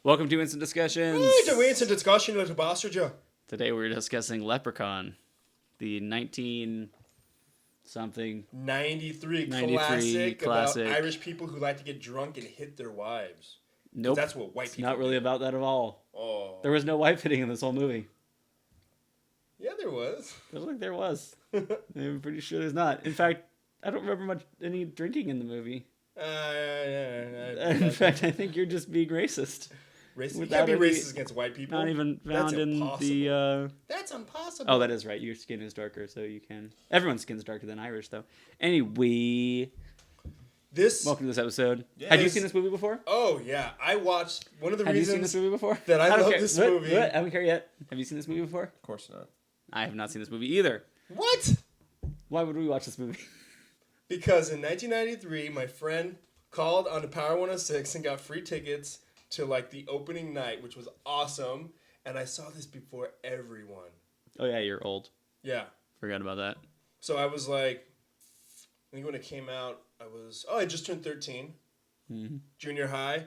Welcome to Instant Discussions. To Instant Discussion, little bastard. Today we're discussing Leprechaun, the 19-something 93 classic. about Irish people who like to get drunk and hit their wives. Nope. That's what white people Not really do. about that at all. Oh. There was no wife hitting in this whole movie. Yeah, there was. I don't think there was. I'm pretty sure there's not. In fact, I don't remember any drinking in the movie. In fact, I think you're just being racist. Racist? You can't be racist against white people. Not even found in the... That's impossible. Oh, that is right. Your skin is darker, so you can... Everyone's skin's darker than Irish, though. Anyway... Welcome to this episode. Yes. Have you seen this movie before? Oh, yeah. I watched... One of the reasons... Have you seen this movie before? That I love this movie... What? I don't care yet. Have you seen this movie before? Of course not. I have not seen this movie either. What? Why would we watch this movie? Because in 1993, my friend called on the Power 106 and got free tickets to like the opening night, which was awesome. And I saw this before everyone. Oh, yeah, you're old. Yeah. Forgot about that. So I was like, I think when it came out, I just turned 13. Mm-hmm. Junior high.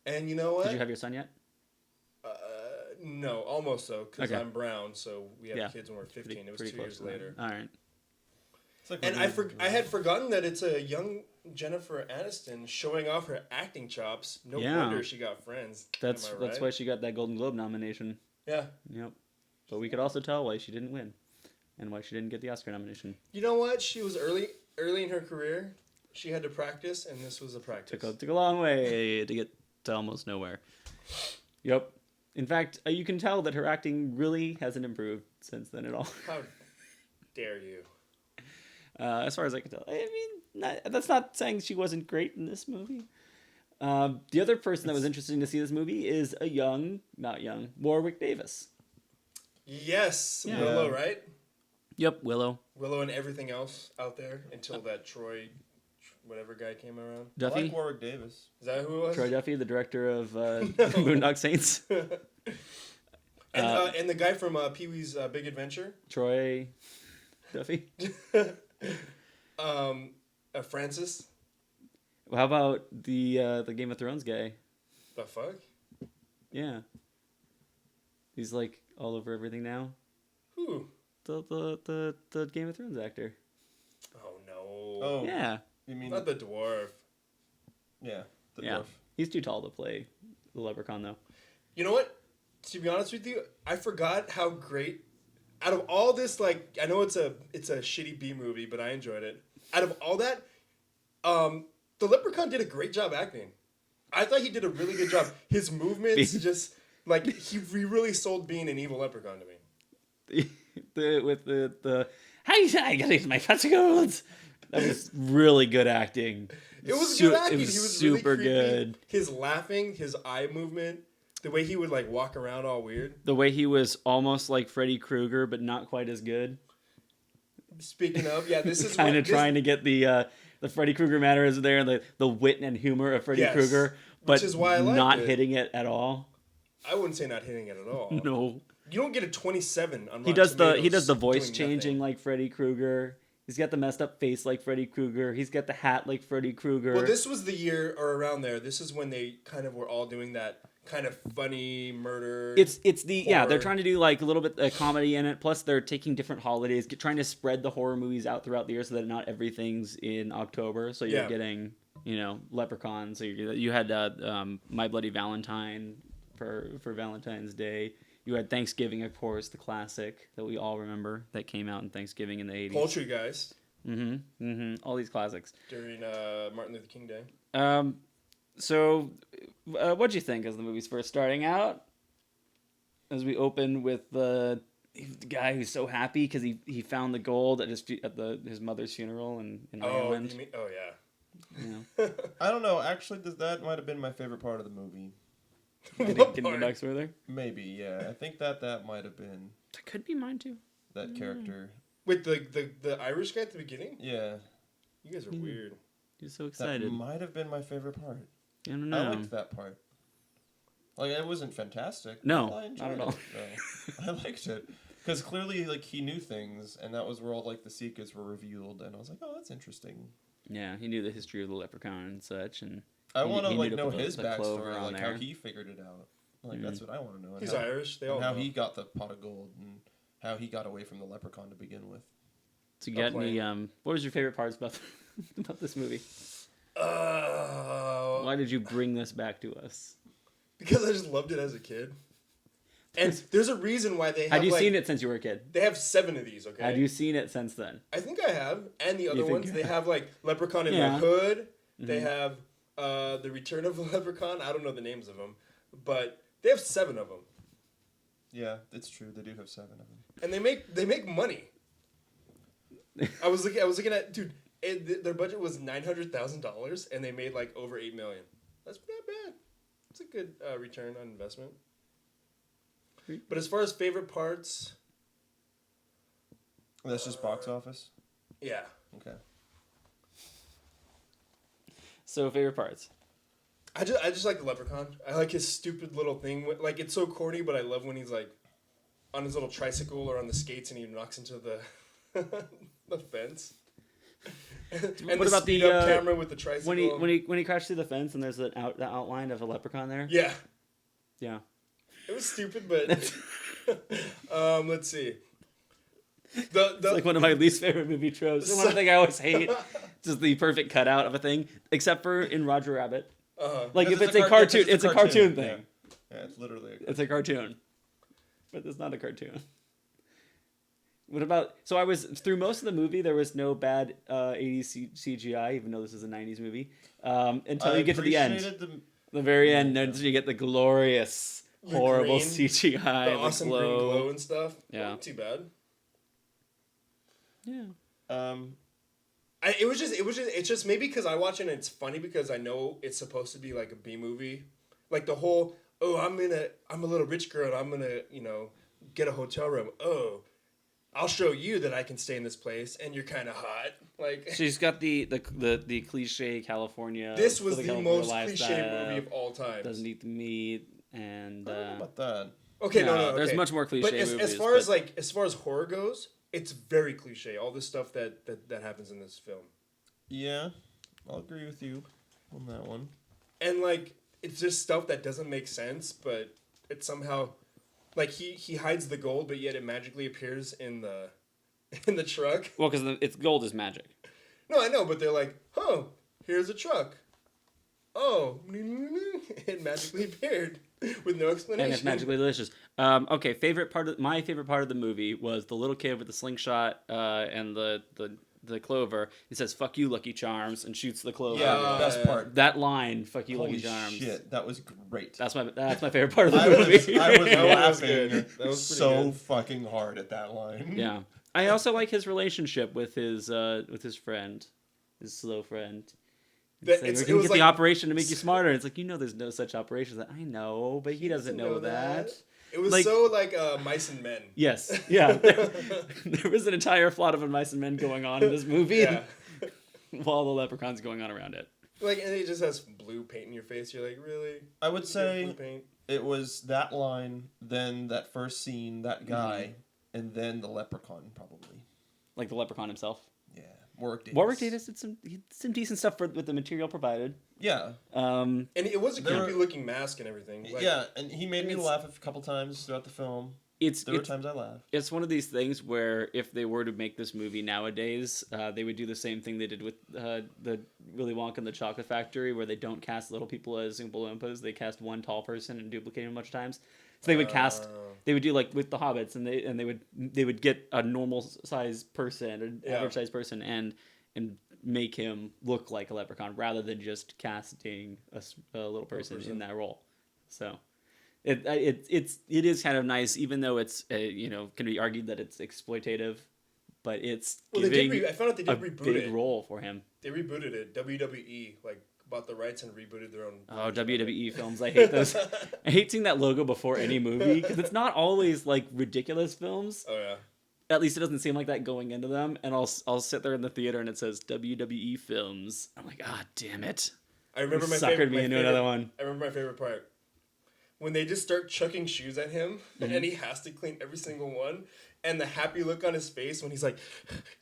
And you know what? Did you have your son yet? No, almost though, because okay. I'm brown, so we had kids when we were 15. It was 2 years later. All right. Like and I had forgotten that it's a young Jennifer Aniston showing off her acting chops. No wonder she got friends. That's why she got that Golden Globe nomination. Yeah. Yep. But we could also tell why she didn't win, and why she didn't get the Oscar nomination. You know what? She was early in her career. She had to practice, and this was a practice. Took a long way to get to almost nowhere. Yep. In fact, you can tell that her acting really hasn't improved since then at all. How dare you? As far as I can tell. I mean, that's not saying she wasn't great in this movie. The other person that was interesting to see this movie is Warwick Davis. Yes, yeah. Willow, right? Yep, Willow. Willow and everything else out there until that Troy, whatever guy came around. Duffy? I like Warwick Davis. Is that who it was? Troy Duffy, the director of Boondock Saints. And the guy from Pee-wee's Big Adventure. Troy Duffy. Francis. How about the Game of Thrones guy? The fuck? Yeah. He's like all over everything now. Who? The Game of Thrones actor. Oh no. Oh yeah. You mean not the dwarf? Yeah, the dwarf. He's too tall to play the Leprechaun though. You know what? To be honest with you, I forgot how great. Out of all this, like, I know it's a shitty B movie, but I enjoyed it. Out of all that, the Leprechaun did a great job acting. I thought he did a really good job. His movements just, like, he really sold being an evil leprechaun to me. With the I gotta use my fascicles. That was really good acting. It was good acting. It was he was super really good. His laughing, his eye movement. The way he would, like, walk around all weird. The way he was almost like Freddy Krueger, but not quite as good. Speaking of, yeah, this is kind of trying to get the Freddy Krueger mannerism there, and the wit and humor of Freddy Krueger, but which is why I not hitting it at all. I wouldn't say not hitting it at all. No. You don't get a 27 on He does the voice changing like Freddy Krueger. He's got the messed up face like Freddy Krueger. He's got the hat like Freddy Krueger. Well, this was the year or around there. This is when they kind of were all doing that kind of funny murder. It's the horror. Yeah, they're trying to do like a little bit of comedy in it. Plus, they're taking different holidays, trying to spread the horror movies out throughout the year so that not everything's in October. So you're getting Leprechaun. So you had My Bloody Valentine for Valentine's Day. You had Thanksgiving, of course, the classic that we all remember that came out in Thanksgiving in the 80s. Poultry Guys. All these classics. During Martin Luther King Day. So, what'd you think as the movie's first starting out? As we open with the guy who's so happy because he found the gold at his mother's funeral in Ireland. Yeah. I don't know. Actually, that might have been my favorite part of the movie. Getting the ducks further? Maybe, yeah. I think that might have been. That could be mine too. That character. With the Irish guy at the beginning? Yeah. You guys are weird. You're so excited. That might have been my favorite part. I don't know. I liked that part. Like, it wasn't fantastic. No, I enjoyed not at all. I liked it. Because clearly, like, he knew things, and that was where all, like, the secrets were revealed, and I was like, oh, that's interesting. Yeah, he knew the history of the Leprechaun and such, and I want to He like knew to know put his the clover backstory, on like how there. he figured it out. Like that's what I want to know. And He's how, Irish. They and all how know. he got the pot of gold and how he got away from the leprechaun to begin with. To get me, what was your favorite parts about about this movie? Why did you bring this back to us? Because I just loved it as a kid. And there's a reason why they have. Had you seen it since you were a kid? They have 7 of these. Okay. Had you seen it since then? I think I have, and the other ones they have like Leprechaun in Yeah. the Hood. They have the Return of the Leprechaun. I don't know the names of them, but they have 7 of them. Yeah, it's true. They do have 7 of them, and they make money. I was looking at dude. Their budget was $900,000, and they made like over $8 million. That's not bad. It's a good return on investment. But as far as favorite parts, that's just box office. Yeah. Okay. So favorite parts. I just like the Leprechaun. I like his stupid little thing. Like it's so corny, but I love when he's like on his little tricycle or on the skates and he knocks into the the fence. And what about the camera with the tricycle? When he crashed through the fence and there's the outline of a leprechaun there? Yeah. Yeah. It was stupid, but let's see. It's like one of my least favorite movie tropes. One thing I always hate, just the perfect cutout of a thing, except for in Roger Rabbit. Like if it's a cartoon, it's a cartoon thing. Yeah, it's literally. It's a cartoon, but it's not a cartoon. What about? So I was through most of the movie. There was no bad 80s CGI, even though this is a 90s movie. Until you get to the end, the very end, then you get the glorious, horrible green, CGI, the awesome green glow and stuff. Yeah, not too bad. Yeah. It's just maybe because I watch it and it's funny because I know it's supposed to be like a B movie, like the whole I'm a little rich girl and I'm gonna get a hotel room. Oh, I'll show you that I can stay in this place and you're kind of hot. Like she's got the cliche California. This was the California most cliche movie of all time. Doesn't eat the meat and. I don't know about that. Okay, no. Okay. There's much more cliche. But movies, as far as horror goes, it's very cliche. All this stuff that happens in this film. Yeah, I'll agree with you on that one. And like, it's just stuff that doesn't make sense, but it somehow, like he hides the gold, but yet it magically appears in the truck. Well, because it's gold is magic. No, I know, but they're like, oh, here's a truck. Oh, it magically appeared with no explanation. And it's magically delicious. Okay, my favorite part of the movie was the little kid with the slingshot and the clover. He says "fuck you, Lucky Charms" and shoots the clover. Yeah, best part. That line, "fuck you, Holy Lucky Charms." Shit, that was great. That's my favorite part of the movie. I was laughing That was so good. fucking hard at that line. Yeah, I also like his relationship with his friend, his slow friend. We're gonna get the operation to make you smarter. It's like, there's no such operation. Like, I know, but he doesn't know that. It was so like Mice and Men. Yes, yeah. There was an entire plot of Mice and Men going on in this movie, Yeah. while the leprechaun's going on around it. Like, and it just has blue paint in your face. You're like, really? I would say blue paint? it was that line, then that first scene, that guy, and then the leprechaun, probably. Like the leprechaun himself. Yeah, Warwick Davis Davis. did some decent stuff with the material provided. Yeah. And it was a creepy looking mask and everything. Like, yeah, and he made me laugh a couple times throughout the film. There were times I laughed. It's one of these things where if they were to make this movie nowadays, they would do the same thing they did with the Willy Wonka and the Chocolate Factory, where they don't cast little people as Oompa Loompas. They cast one tall person and duplicate him a bunch of times. So they would they would do like with the Hobbits, and they would get a normal size person, an average size person, and make him look like a leprechaun rather than just casting a little person in that role. So it is kind of nice, even though it's can be argued that it's exploitative, but it's giving I found out they did reboot big it. role for him. They rebooted it. WWE bought the rights and rebooted their own. Oh, WWE films! I hate those. I hate seeing that logo before any movie because it's not always like ridiculous films. Oh yeah. At least it doesn't seem like that going into them, and I'll sit there in the theater and it says WWE films. I'm like, damn it! I remember suckered me into another one. I remember my favorite part. when they just start chucking shoes at him, and he has to clean every single one, and the happy look on his face when he's like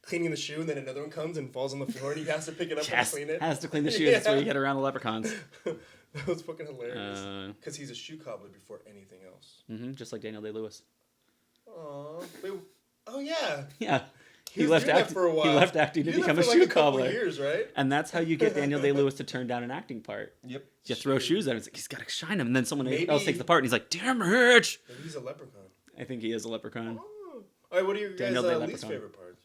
cleaning the shoe, and then another one comes and falls on the floor, and he has to pick it up and clean it. Has to clean the shoes. That's where you get around the leprechauns. That was fucking hilarious. Because he's a shoe cobbler before anything else. Just like Daniel Day-Lewis. Oh yeah. Yeah. He left acting for a while. He left acting to become a shoe cobbler. Years, right? And that's how you get Daniel Day-Lewis to turn down an acting part. Yep. You throw shoes at him. It's like, he's got to shine them. And then someone else takes the part, and he's like, damn it. Maybe he's a leprechaun. I think he is a leprechaun. Oh. All right, what are your guys' least favorite parts?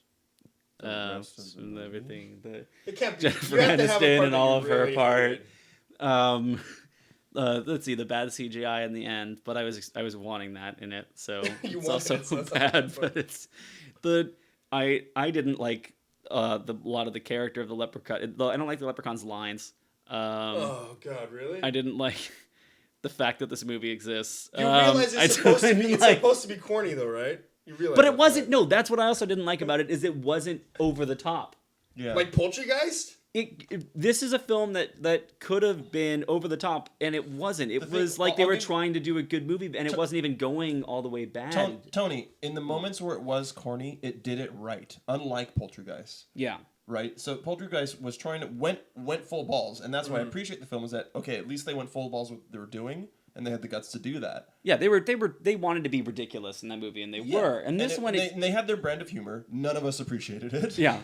And everything. It can't be. Jennifer Aniston and all of her part. Let's see, the bad CGI in the end, but I was wanting that in it, so it's also bad. But it's I didn't like a lot of the character of the leprechaun. I don't like the leprechaun's lines. Oh God, really? I didn't like the fact that this movie exists. You realize it's supposed to be corny, though, right? You realize, but it wasn't. Right? No, that's what I also didn't like about it. Is it wasn't over the top. Yeah, like Poltergeist. This is a film that could have been over the top, and it wasn't. It was like they were trying to do a good movie, and it wasn't even going all the way bad. Tony, in the moments where it was corny, it did it right, unlike Poltergeist. Yeah. Right? So Poltergeist was trying to went full balls, and that's why I appreciate the film, is that, okay, at least they went full balls with what they were doing, and they had the guts to do that. Yeah, they wanted to be ridiculous in that movie, and they were. And this one, they had their brand of humor. None of us appreciated it. Yeah,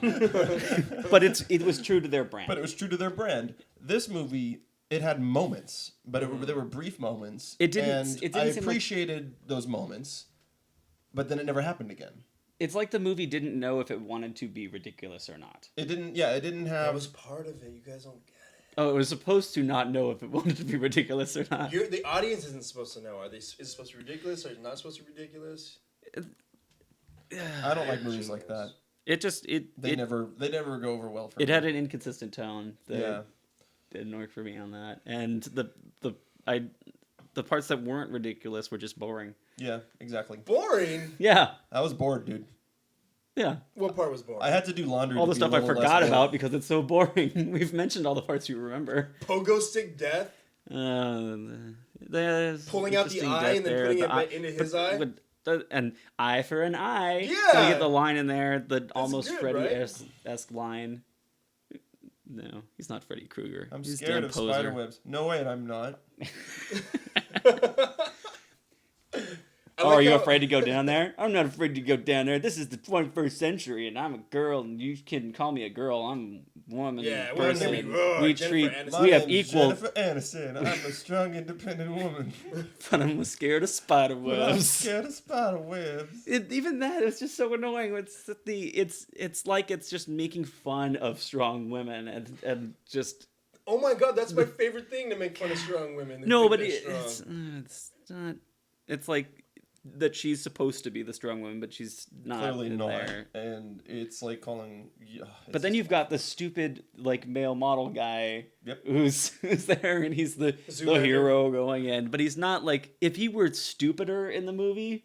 but it was true to their brand. But it was true to their brand. This movie, it had moments, but there were brief moments. It didn't. I appreciated those moments, but then it never happened again. It's like the movie didn't know if it wanted to be ridiculous or not. It didn't. Yeah, it didn't have. That was part of it. You guys don't get it. Oh, it was supposed to not know if it wanted to be ridiculous or not. The audience isn't supposed to know. Is it supposed to be ridiculous or is it not supposed to be ridiculous? I don't like movies like that. They never go over well for me. It had an inconsistent tone. Didn't work for me on that. And the parts that weren't ridiculous were just boring. Yeah, exactly. Boring? Yeah. I was bored, dude. Yeah. What part was boring? I had to do laundry. All the stuff I forgot about because it's so boring. We've mentioned all the parts you remember. Pogo stick death? Pulling out the eye and then putting it into his eye? An eye for an eye. Yeah. So you get the line in there, the almost good, Freddy-esque line. No, he's not Freddy Krueger. I'm he's scared of spider webs. No, wait, I'm not. Are you afraid to go down there? I'm not afraid to go down there. This is the 21st century, and I'm a girl, and you can call me a girl. I'm a woman. Yeah, person. We have equal. Jennifer Aniston. I'm a strong, independent woman. But I'm scared of spider webs. I'm scared of spider webs. Even that is just so annoying. It's like it's just making fun of strong women and just. Oh my God, that's my favorite thing, to make fun of strong women. No, but it's not. It's like that she's supposed to be the strong woman, but she's not. Clearly not. There. And it's like calling. But then you've got the stupid male model guy. Yep. Who's there, and he's the hero going in. But he's not if he were stupider in the movie,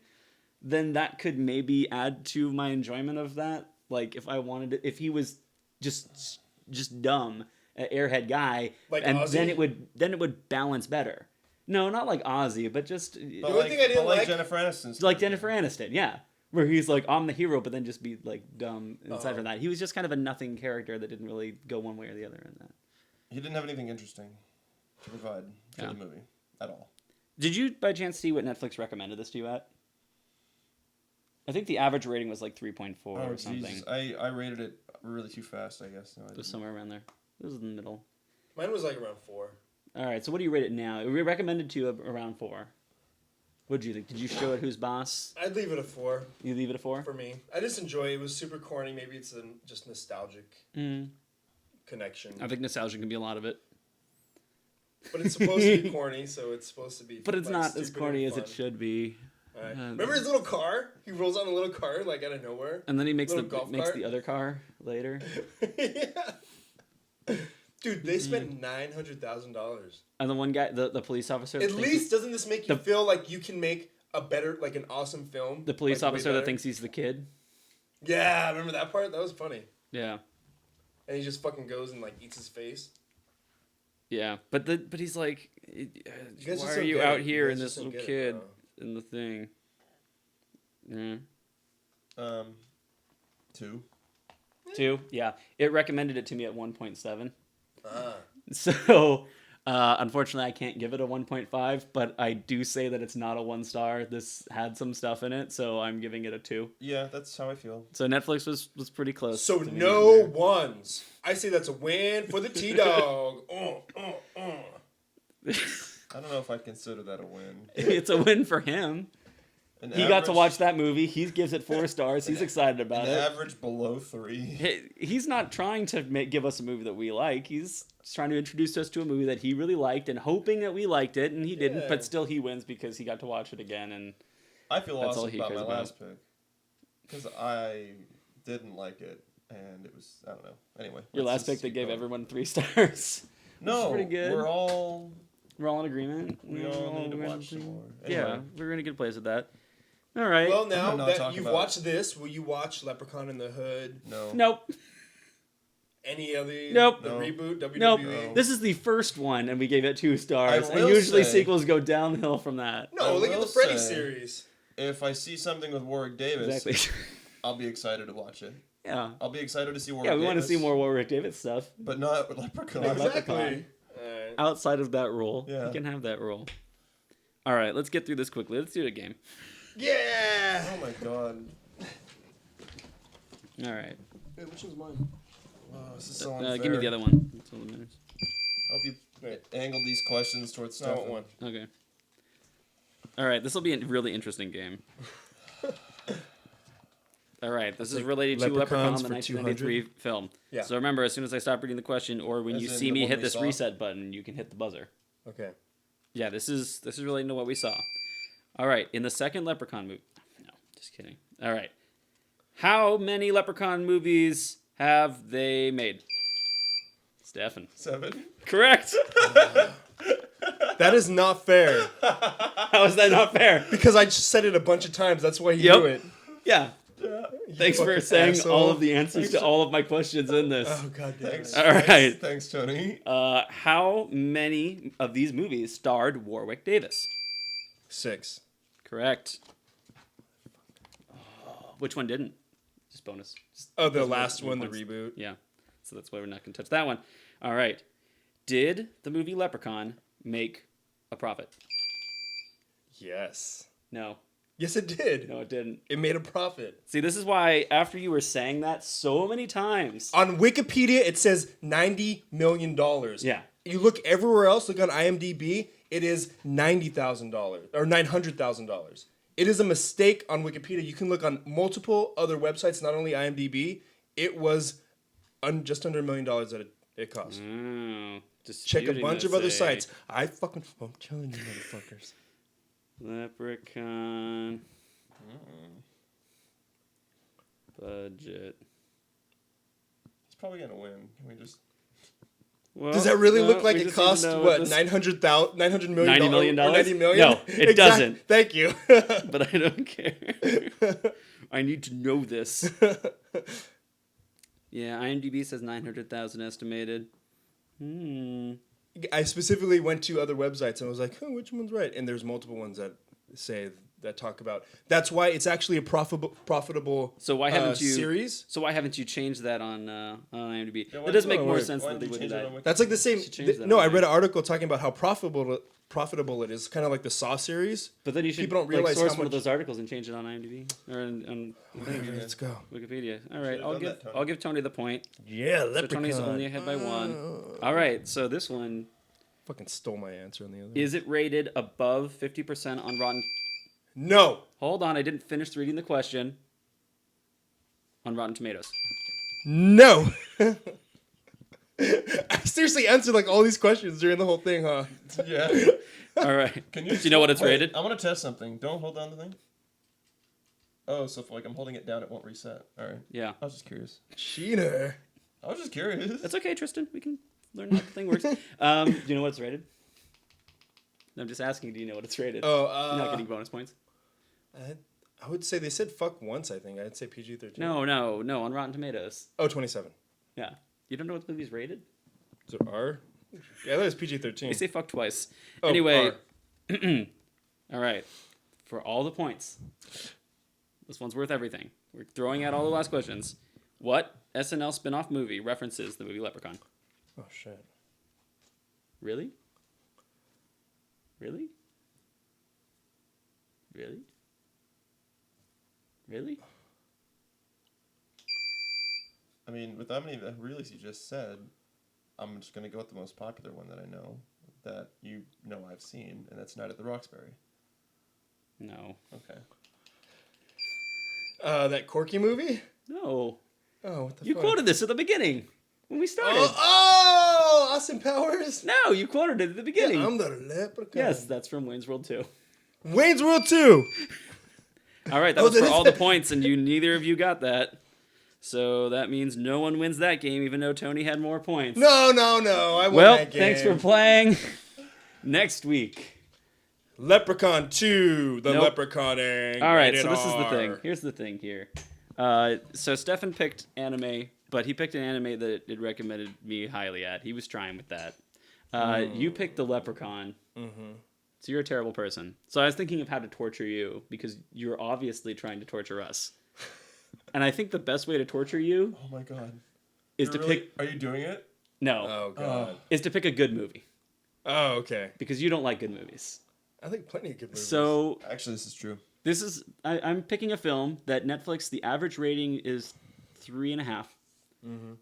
then that could maybe add to my enjoyment of that. Like if he was just dumb, an airhead guy, and Ozzy? then it would balance better. No, not like Ozzy, but just the only thing I didn't like Jennifer Aniston. Like Jennifer Aniston, yeah, where he's like, I'm the hero, but then just be dumb inside of that. He was just kind of a nothing character that didn't really go one way or the other in that. He didn't have anything interesting to provide for the movie at all. Did you by chance see what Netflix recommended this to you at? I think the average rating was 3.4 or something. I rated it really too fast, I guess. No, it was somewhere around there. It was in the middle. Mine was around 4. All right, so what do you rate it now? We recommended to you around 4. What did you think? Did you show it who's boss? I'd leave it a 4. You leave it a 4? For me. I just enjoy it. It was super corny. Maybe it's just nostalgic connection. I think nostalgia can be a lot of it. But it's supposed to be corny, so it's supposed to be But it's not as corny as it should be. Right. Remember his little car? He rolls on a little car out of nowhere. And then he makes the other car later. Yeah. Dude, they spent $900,000. And the one guy, the police officer. At least doesn't this make you feel like you can make a better, an awesome film? The police officer that thinks he's the kid. Yeah, remember that part? That was funny. Yeah. And he just fucking goes and eats his face. Yeah, but he's like, guys why are so are you good. out You here guys and are this so little good, kid bro. in the thing? Yeah. 2. 2? Yeah. It recommended it to me at 1.7. Ah. So, unfortunately, I can't give it a 1.5, but I do say that it's not a 1 star. This had some stuff in it, so I'm giving it a 2. Yeah, that's how I feel. So Netflix was pretty close. So to me no there. ones. I say that's a win for the T-Dog. I don't know if I consider that a win. It's a win for him. He got to watch that movie. He gives it 4 stars. He's excited about it. Average below 3. He's not trying to give us a movie that we like. He's just trying to introduce us to a movie that he really liked and hoping that we liked it, and he didn't. Yeah. But still, he wins because he got to watch it again. And I feel That's all awesome he about my cares about. last pick. Because I didn't like it, and it was, I don't know. Anyway. your let's last pick just that keep gave going. everyone 3 stars. No, pretty good. we're all in agreement. We all need to watch some more. Yeah, Anyway. we're in a good place with that. All right. Well, now I'm not that talking you've about- watched this, will you watch Leprechaun in the Hood? No. Nope. Any of the Nope. the No. reboot WWE? Nope. No. This is the first one, and we gave it 2 stars. I And will usually say- sequels go downhill from that. No, I look at will the Freddy say- series. If I see something with Warwick Davis, Exactly. I'll be excited to watch it. Yeah. I'll be excited to see Warwick Yeah, we Davis. want to see more Warwick Davis stuff. But not with Leprechaun. Not Exactly. Leprechaun. Alright. Outside of that rule, Yeah. you can have that rule. All right, let's get through this quickly. Let's do a game. Yeah. Oh my god. All right. Hey, which one's mine? Wow, this is so unfair. Give me the other one. That's all that matters. Hope you angled these questions towards No, I stuff. want one. Okay. All right, this will be a really interesting game. All right, this is related to Leprechaun, Leprechauns the for 1993 film. Yeah. So remember, as soon as I stop reading the question, or when As you in see the me one hit we this saw? reset button, you can hit the buzzer. Okay. Yeah, this is relating to what we saw. All right, in the second Leprechaun movie. No, just kidding. All right. How many Leprechaun movies have they made? Stefan. 7. Correct. That is not fair How is that not fair? because I just said it a bunch of times. That's why he Yep. knew it. Yeah. Thanks for fucking saying asshole. all of the answers to all of my questions in this. Oh god damn Thanks. it. All right. Thanks, Tony. How many of these movies starred Warwick Davis? 6. Correct. Which one didn't? Just bonus. Just Oh, the doesn't last work. one, the Points. reboot. Yeah. So that's why we're not going to touch that one. All right. Did the movie Leprechaun make a profit? Yes. No. Yes, it did. No, it didn't. It made a profit. See, this is why after you were saying that so many times. On Wikipedia, it says $90 million. Yeah. You look everywhere else, look on IMDb, it is $90,000 or $900,000. It is a mistake on Wikipedia. You can look on multiple other websites, not only IMDb. It was just under $1 million that it cost. Oh, Check a disputing bunch of this, other eh? sites. I'm telling you, motherfuckers. Leprechaun. Budget. He's probably gonna win. Can we just? Well, Does that really no, look like we it just need to cost know what this- $900 million? $90 million? Or $90 million? No, it doesn't. Thank you. But I don't care. I need to know this. Yeah, IMDb says 900,000 estimated. I specifically went to other websites and I was like, oh, which one's right? And there's multiple ones that talk about. That's why it's actually a profitable So why haven't you series. So why haven't you changed that on IMDb? Yeah, that does make oh, more wait, sense Why that did they you would do change it that. on That's like the same. Should change that No, I on read an article talking about how profitable it is. Kind of like the Saw series. But then you should People don't realize source how one of much- those articles and change it on IMDb or on Let's go. Wikipedia. All right, Should've done that, Tony. I'll give Tony the point. Yeah, So Tony's only ahead by 1. All right, so this one, Fucking stole my answer on the other. is it rated above 50% on Rotten? No. Hold on, I didn't finish reading the question. On Rotten Tomatoes. No. I seriously answered like all these questions during the whole thing, huh? Yeah. All right. Can Do you know what it's Wait, rated? I want to test something. Don't hold down the thing. Oh, so if like I'm holding it down, it won't reset. All right. Yeah. I was just curious. Cheater. I was just curious. That's okay, Tristan. We can learn how the thing works. Do you know what it's rated? I'm just asking, do you know what it's rated? Oh, You're not getting bonus points. I would say they said fuck once, I think. I'd say PG-13. No, on Rotten Tomatoes. Oh, 27. Yeah. You don't know what the movie's rated? Is it R? Yeah, that was PG-13. They say fuck twice. Oh, Anyway, all right. For all the points, this one's worth everything. We're throwing out all the last questions. What SNL spin-off movie references the movie Leprechaun? Oh, shit. Really? Really? Really? Really? I mean, with that many reallys you just said, I'm just going to go with the most popular one that I know that you know I've seen, and that's Night at the Roxbury. No. Okay. That Corky movie? No. Oh, what the You fuck? quoted this at the beginning when we started. Oh, Austin Powers? No, you quoted it at the beginning. Yeah, I'm the leprechaun. Yes, that's from Wayne's World 2. Wayne's World 2. All right, that was for all the points, and neither of you got that. So that means no one wins that game, even though Tony had more points. No. I won that game. Thanks for playing. Next week. Leprechaun 2, the Nope. Leprechauning. All right, Rated so this is the R. thing. Here's the thing here. So Steffan picked anime, but he picked an anime that it recommended me highly at. He was trying with that. You picked the Leprechaun. Mm-hmm. So you're a terrible person. So I was thinking of how to torture you, because you're obviously trying to torture us. And I think the best way to torture you Oh my god. is to pick... Are you doing it? No. Oh, God. Is to pick a good movie. Oh, okay. Because you don't like good movies. I think plenty of good movies. So... Actually, this is true. This is... I'm picking a film that Netflix, the average rating is 3.5.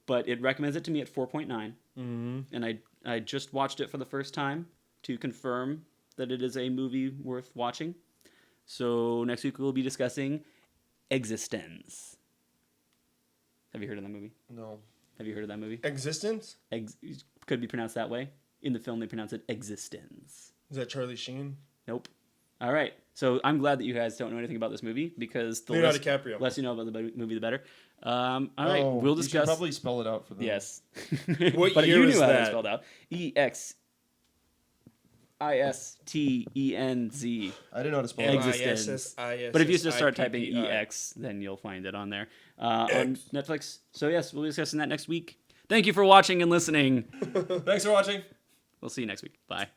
But it recommends it to me at 4.9. And I just watched it for the first time to confirm that it is a movie worth watching. So next week we'll be discussing Existence. Have you heard of that movie? No. Have you heard of that movie? Existence? Could be pronounced that way. In the film, they pronounce it Existence. Is that Charlie Sheen? Nope. All right. So I'm glad that you guys don't know anything about this movie, because the Leonardo DiCaprio. less you know about the movie, the better. All right. We'll discuss. You should probably spell it out for them. Yes. What but year you was knew how that? to spelled out. EXISTENZ. I didn't know how to spell it out. Existence. But if you just start typing EX, then you'll find it on there. On Netflix. So yes, we'll be discussing that next week. Thank you for watching and listening. Thanks for watching. We'll see you next week. Bye.